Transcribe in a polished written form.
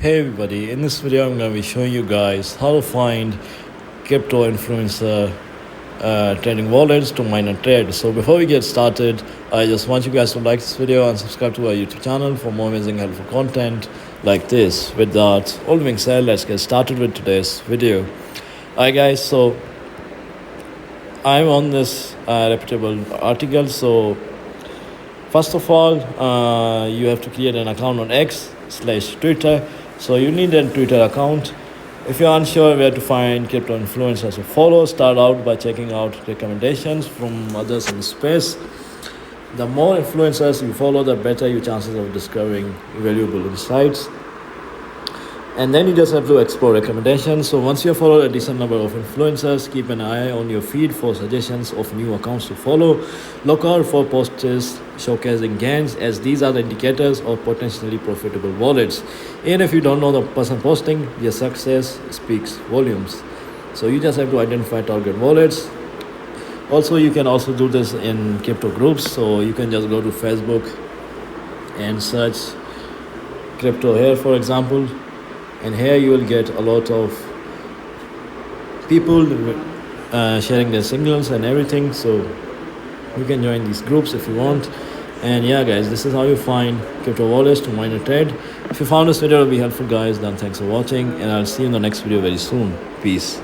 Hey everybody, in this video I'm going to be showing you guys how to find crypto influencer trading wallets to mine a trade. So before we get started, I just want you guys to like this video and subscribe to our YouTube channel for more amazing helpful content like this. With that all being said, let's get started with today's video. Alright guys, so I'm on this reputable article. So first of all, you have to create an account on X/Twitter. So you need a Twitter account. If you're unsure where to find crypto influencers to follow, start out by checking out recommendations from others in the space. The more influencers you follow, the better your chances of discovering valuable insights. And then you just have to explore recommendations. So once you follow a decent number of influencers, keep an eye on your feed for suggestions of new accounts to follow. Look out for posts showcasing gains, as these are the indicators of potentially profitable wallets. Even if you don't know the person posting, their success speaks volumes. So you just have to identify target wallets. Also, you can also do this in crypto groups. So you can just go to Facebook and search crypto here, for example. And here you will get a lot of people sharing their signals and everything. So you can join these groups if you want. And yeah guys, this is how you find crypto wallets to mine a trade. If you found this video to be helpful guys, then thanks for watching, and I'll see you in the next video very soon. Peace.